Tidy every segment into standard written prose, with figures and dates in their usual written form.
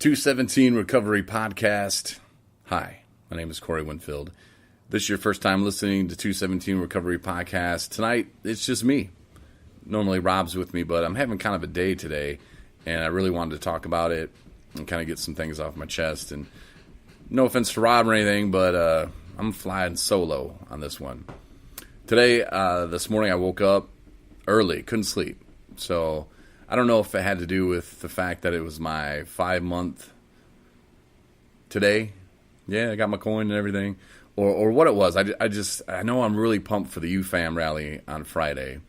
217 Recovery Podcast. Hi, my name is Corey Winfield. This is your first time listening to 217 Recovery Podcast. Tonight, it's just me. Normally Rob's with me, but I'm having kind of a day today, and I really wanted to talk about it and kind of get some things off my chest. And no offense to Rob or anything, but I'm flying solo on this one. Today, this morning, I woke up early, couldn't sleep. So I don't know if it had to do with the fact that it was my 5-month today. Yeah, I got my coin and everything. Or what it was. I know I'm really pumped for the UFAM rally on Friday.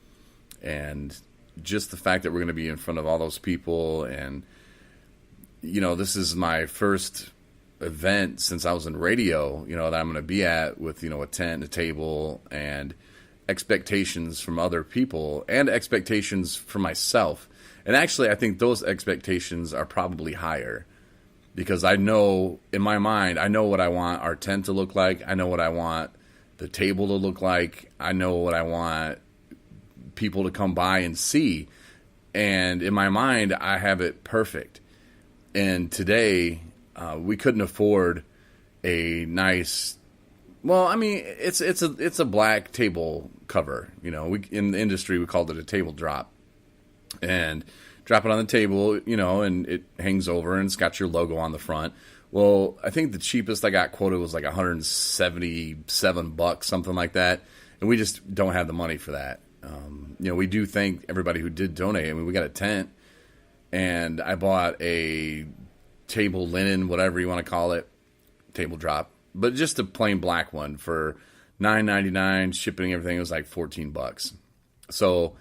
And just the fact that we're going to be in front of all those people. And, you know, this is my first event since I was in radio, you know, that I'm going to be at with, you know, a tent, a table, and expectations from other people and expectations for myself. And actually, I think those expectations are probably higher because I know in my mind, I know what I want our tent to look like. I know what I want the table to look like. I know what I want people to come by and see. And in my mind, I have it perfect. And today, we couldn't afford a nice, well, I mean, it's a black table cover. You know, in the industry, we called it a table drop. And drop it on the table, you know, and it hangs over and it's got your logo on the front. Well, I think the cheapest I got quoted was like $177, something like that. And we just don't have the money for that. You know, we do thank everybody who did donate. I mean, we got a tent and I bought a table linen, whatever you want to call it, table drop, but just a plain black one for $9.99, shipping, everything. It was like $14. So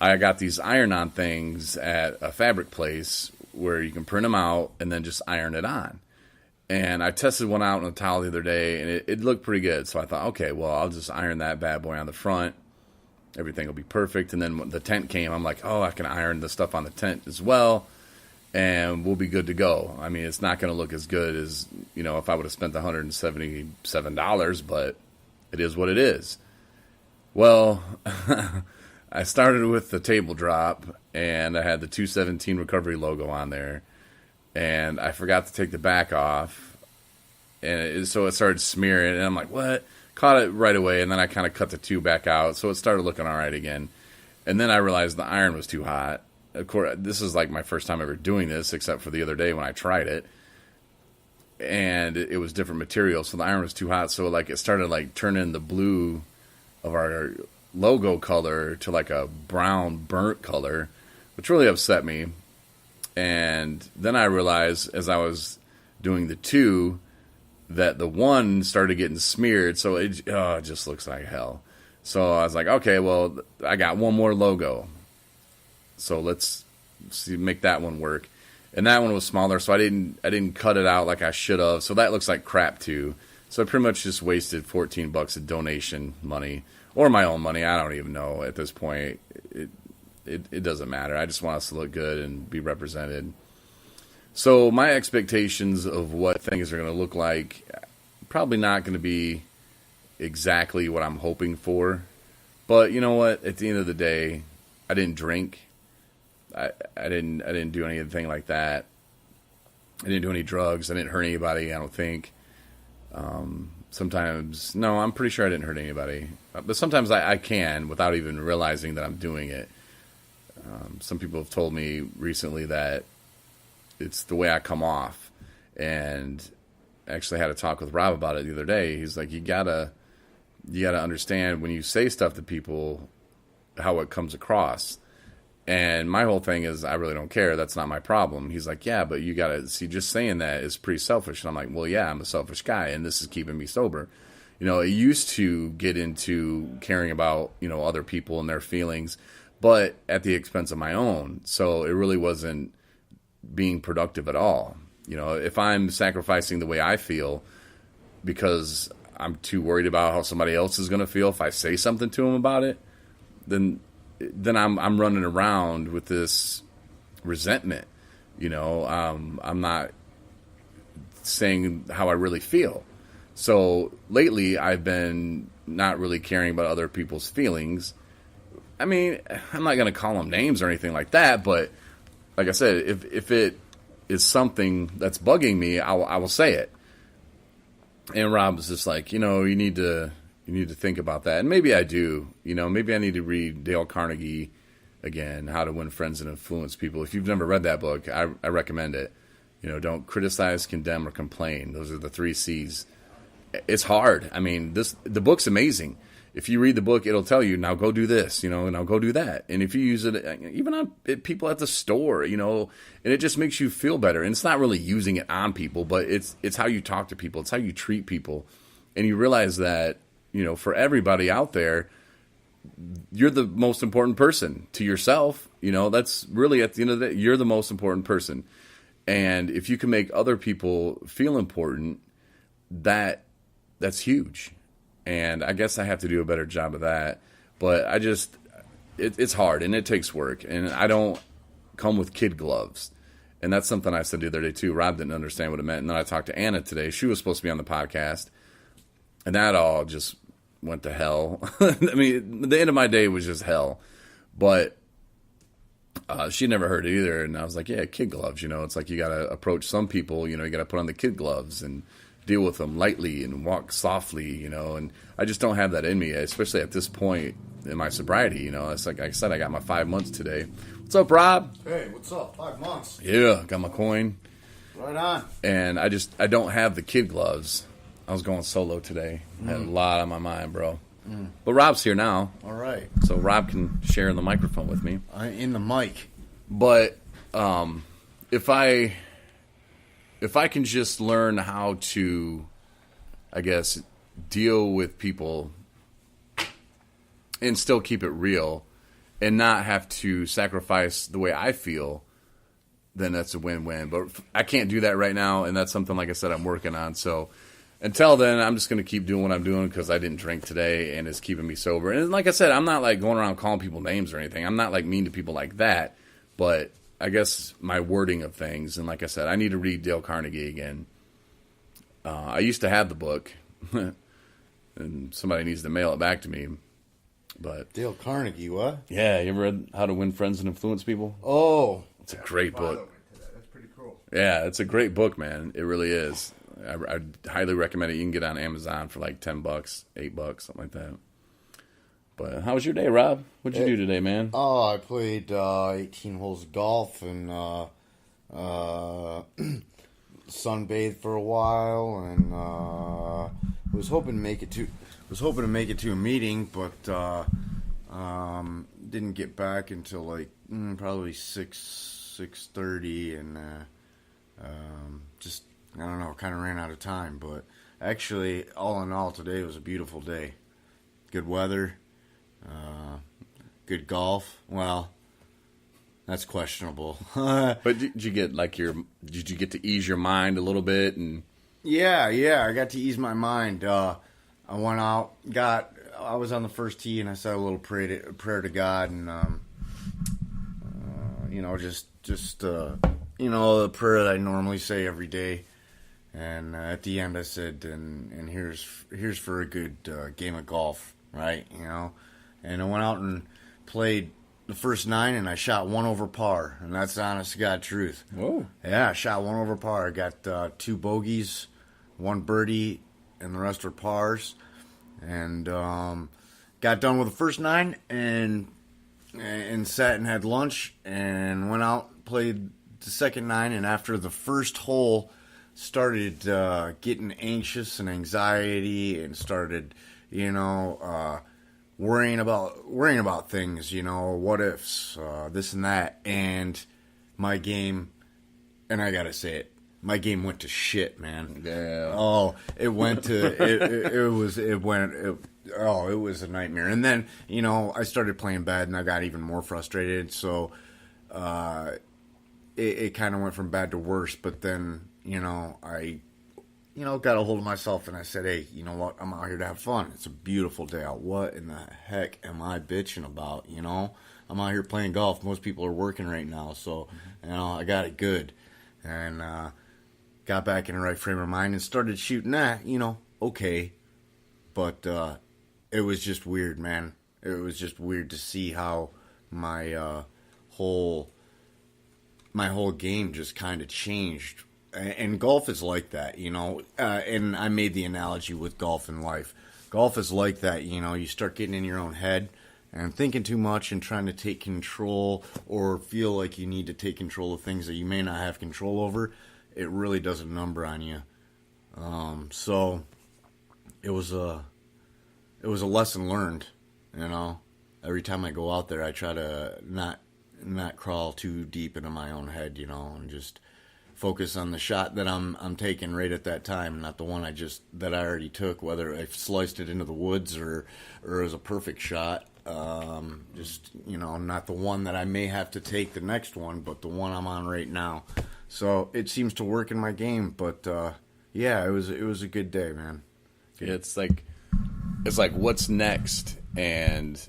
I got these iron-on things at a fabric place where you can print them out and then just iron it on. And I tested one out on a towel the other day, and it looked pretty good. So I thought, okay, well, I'll just iron that bad boy on the front. Everything will be perfect. And then when the tent came, I'm like, oh, I can iron the stuff on the tent as well, and we'll be good to go. I mean, it's not going to look as good as, you know, if I would have spent the $177, but it is what it is. Well, I started with the table drop, and I had the 217 Recovery logo on there, and I forgot to take the back off, and so it started smearing, and I'm like, what? Caught it right away, and then I kind of cut the two back out, so it started looking all right again. And then I realized the iron was too hot. Of course, this is like my first time ever doing this, except for the other day when I tried it, and it was different material, so the iron was too hot, so like it started like turning the blue of our logo color to like a brown burnt color, which really upset me. And then I realized as I was doing the two that the one started getting smeared, so it just looks like hell. So I was like, okay, well, I got one more logo, so let's see, make that one work. And that one was smaller, so I didn't cut it out like I should have, so that looks like crap too. So I pretty much just wasted $14 of donation money. Or my own money, I don't even know at this point. It doesn't matter. I just want us to look good and be represented. So my expectations of what things are going to look like, probably not going to be exactly what I'm hoping for. But you know what? At the end of the day, I didn't drink. I didn't do anything like that. I didn't do any drugs. I didn't hurt anybody, I don't think. Sometimes, no, I'm pretty sure I didn't hurt anybody. But sometimes I can without even realizing that I'm doing it. Some people have told me recently that it's the way I come off. And I actually had a talk with Rob about it the other day. He's like, you gotta understand when you say stuff to people, how it comes across. And my whole thing is, I really don't care. That's not my problem. He's like, yeah, but you gotta see, just saying that is pretty selfish. And I'm like, well, yeah, I'm a selfish guy, and this is keeping me sober. You know, it used to get into caring about, you know, other people and their feelings, but at the expense of my own. So it really wasn't being productive at all. You know, if I'm sacrificing the way I feel because I'm too worried about how somebody else is going to feel if I say something to them about it, then I'm running around with this resentment. You know, I'm not saying how I really feel. So lately I've been not really caring about other people's feelings. I mean, I'm not going to call them names or anything like that, but like I said, if it is something that's bugging me, I will say it. And Rob was just like, you need to think about that. And maybe I do. Maybe I need to read Dale Carnegie again, How to Win Friends and Influence People. If you've never read that book, I recommend it. Don't criticize, condemn, or complain. Those are the 3 C's. It's hard. I mean, the book's amazing. If you read the book, it'll tell you, now go do this, now go do that. And if you use it, even on people at the store, and it just makes you feel better. And it's not really using it on people, but it's how you talk to people. It's how you treat people. And you realize that, for everybody out there, you're the most important person to yourself. That's really, at the end of the day, you're the most important person. And if you can make other people feel important, that's huge. And I guess I have to do a better job of that. But it's hard and it takes work. And I don't come with kid gloves. And that's something I said the other day too. Rob didn't understand what it meant. And then I talked to Anna today. She was supposed to be on the podcast. And that all just went to hell. I mean, the end of my day was just hell. But she never heard it either. And I was like, yeah, kid gloves. It's like you got to approach some people. You got to put on the kid gloves and deal with them lightly and walk softly, and I just don't have that in me, especially at this point in my sobriety. It's like I said, I got my 5 months today. What's up, Rob? Hey, what's up? 5 months. Yeah, got my coin. Right on. And I don't have the kid gloves. I was going solo today. I had a lot on my mind, bro. But Rob's here now. All right. So Rob can share in the microphone with me. In the mic. But if I can just learn how to, I guess, deal with people and still keep it real and not have to sacrifice the way I feel, then that's a win-win. But I can't do that right now, and that's something, like I said, I'm working on. So until then, I'm just going to keep doing what I'm doing because I didn't drink today and it's keeping me sober. And like I said, I'm not like going around calling people names or anything. I'm not like mean to people like that, but I guess my wording of things, and like I said, I need to read Dale Carnegie again. I used to have the book, and somebody needs to mail it back to me. But Dale Carnegie, what? Yeah, you ever read How to Win Friends and Influence People? Oh, it's a great book. That's pretty cool. Yeah, it's a great book, man. It really is. I highly recommend it. You can get it on Amazon for like $10, $8, something like that. But how was your day, Rob? What'd you do today, man? Oh, I played 18 holes of golf and sunbathed for a while, and was hoping to make it to a meeting, but didn't get back until like probably 6:30, and just I don't know, kind of ran out of time. But actually, all in all, today was a beautiful day. Good weather. Good golf. Well, that's questionable. But did you get to ease your mind a little bit? And yeah, I got to ease my mind. I went out, I was on the first tee, and I said a little prayer to God, and just the prayer that I normally say every day. And at the end, I said, and here's for a good game of golf, right? And I went out and played the first 9, and I shot 1 over par, and that's the honest to God truth. Whoa. Yeah, I shot 1 over par. I got 2 bogeys, 1 birdie, and the rest were pars. And got done with the first 9 and sat and had lunch and went out, played the second 9, and after the first hole, started getting anxious and anxiety and started, worrying about things, what ifs, this and that, and my game, and I gotta say it, my game went to shit, man. Yeah. Oh, it went to it was a nightmare. And then I started playing bad, and I got even more frustrated. So it kind of went from bad to worse. But then I got a hold of myself, and I said, hey, you know what? I'm out here to have fun. It's a beautiful day out. What in the heck am I bitching about? I'm out here playing golf. Most people are working right now, so I got it good, and got back in the right frame of mind and started shooting that. Okay, but it was just weird, man. It was just weird to see how my whole my whole game just kind of changed. And golf is like that, and I made the analogy with golf and life. Golf is like that, you start getting in your own head and thinking too much and trying to take control or feel like you need to take control of things that you may not have control over. It really does a number on you. So it was a lesson learned, Every time I go out there, I try to not crawl too deep into my own head, and just focus on the shot that I'm taking right at that time, not the one that I already took, whether I sliced it into the woods or it was a perfect shot. Not the one that I may have to take the next one, but the one I'm on right now. So it seems to work in my game, but it was a good day, man. Yeah, it's like what's next, and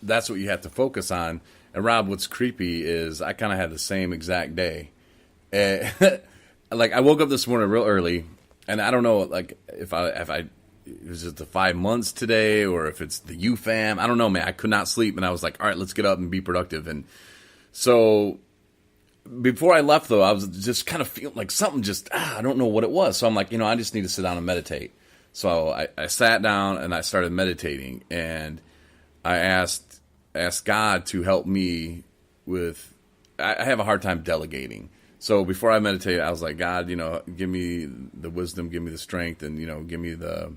that's what you have to focus on. And Rob, what's creepy is I kind of had the same exact day. Like I woke up this morning real early, and I don't know, like if I was it the 5 months today or if it's the UFAM. I don't know, man. I could not sleep, and I was like, all right, let's get up and be productive. And so before I left, though, I was just kind of feeling like something I don't know what it was. So I'm like, I just need to sit down and meditate. So I sat down and I started meditating, and I asked God to help me with. I have a hard time delegating. So before I meditated, I was like, God, give me the wisdom, give me the strength, and give me the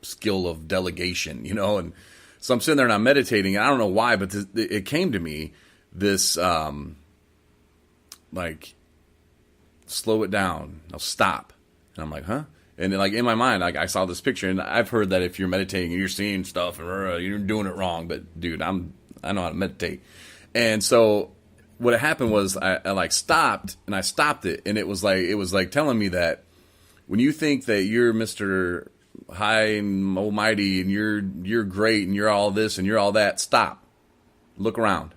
skill of delegation, And so I'm sitting there and I'm meditating, and I don't know why, but it came to me this like, slow it down, now stop, and I'm like, huh? And like in my mind, like I saw this picture, and I've heard that if you're meditating and you're seeing stuff and you're doing it wrong, but dude, I know how to meditate, and so. What happened was I like stopped, and I stopped it, and it was like telling me that when you think that you're Mr. High and Almighty and you're great and you're all this and you're all that, stop. Look around.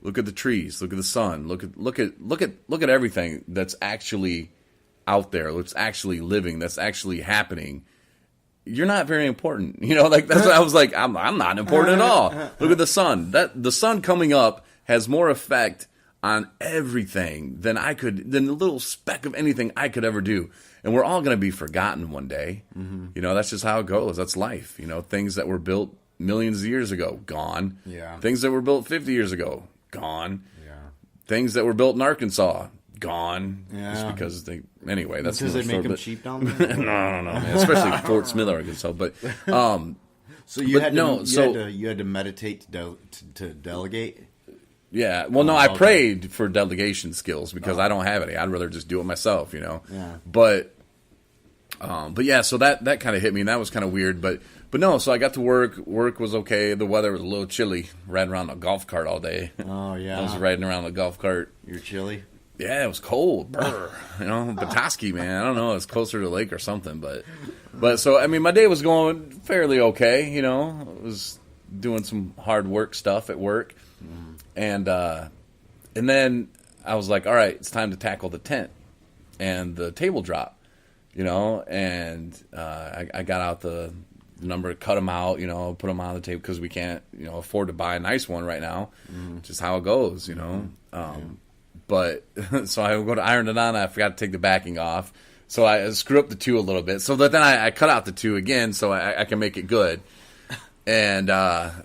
Look at the trees, look at the sun, look at everything that's actually out there, that's actually living, that's actually happening. You're not very important. Like that's what I was like, I'm not important at all. Look at the sun. The sun coming up has more effect on everything than the little speck of anything I could ever do. And we're all going to be forgotten one day. Mm-hmm. That's just how it goes. That's life. Things that were built millions of years ago, gone. Yeah. Things that were built 50 years ago, gone. Yeah. Things that were built in Arkansas, gone. Yeah. Just because anyway, that's because they make them cheap down there. No, man. Especially Fort Smith, Arkansas. But, so you had to meditate to delegate? Yeah, well, no, I prayed for delegation skills because I don't have any. I'd rather just do it myself, Yeah. But yeah, so that kind of hit me, and that was kind of weird. But no, so I got to work. Work was okay. The weather was a little chilly. Riding around a golf cart all day. Oh yeah, I was riding around a golf cart. You're chilly. Yeah, it was cold. Brr. Petoskey, man. I don't know. It's closer to the lake or something, but so I mean, my day was going fairly okay. I was doing some hard work stuff at work. And then I was like, all right, it's time to tackle the tent and the table drop, and I got out the number, cut them out, put them on the table because we can't, afford to buy a nice one right now. Just how it goes, But so I go to iron it on. I forgot to take the backing off. So I screw up the two a little bit. So that then I cut out the two again so I can make it good. And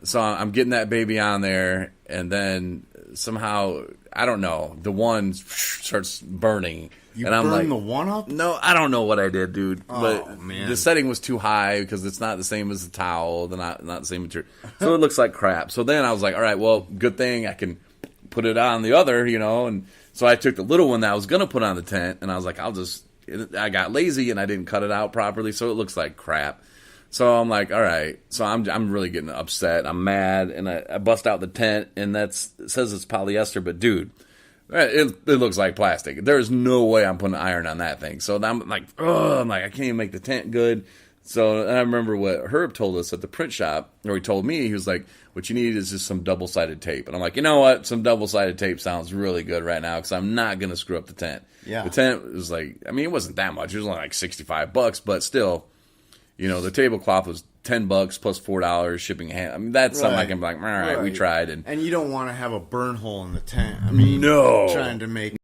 so I'm getting that baby on there, and then somehow, I don't know, the one starts burning. And I'm like, the one up? No, I don't know what I did, dude. Oh, but man. The setting was too high because it's not the same as the towel. They're not the same material. So it looks like crap. So then I was like, all right, well, good thing I can put it on the other, And so I took the little one that I was going to put on the tent, and I was like, I got lazy and I didn't cut it out properly, so it looks like crap. So I'm like, all right. So I'm really getting upset. I'm mad, and I bust out the tent, and it says it's polyester, but dude, it looks like plastic. There's no way I'm putting iron on that thing. So I'm like, I can't even make the tent good. So and I remember what Herb told us at the print shop, or he told me, he was like, what you need is just some double-sided tape. And I'm like, you know what? Some double-sided tape sounds really good right now because I'm not going to screw up the tent. Yeah. The tent was like, I mean, it wasn't that much. It was only like $65, but still. You know, the tablecloth was $10 plus $4 shipping. I mean, that's something I can be like, all right, we tried. And you don't want to have a burn hole in the tent. I mean, no, trying to make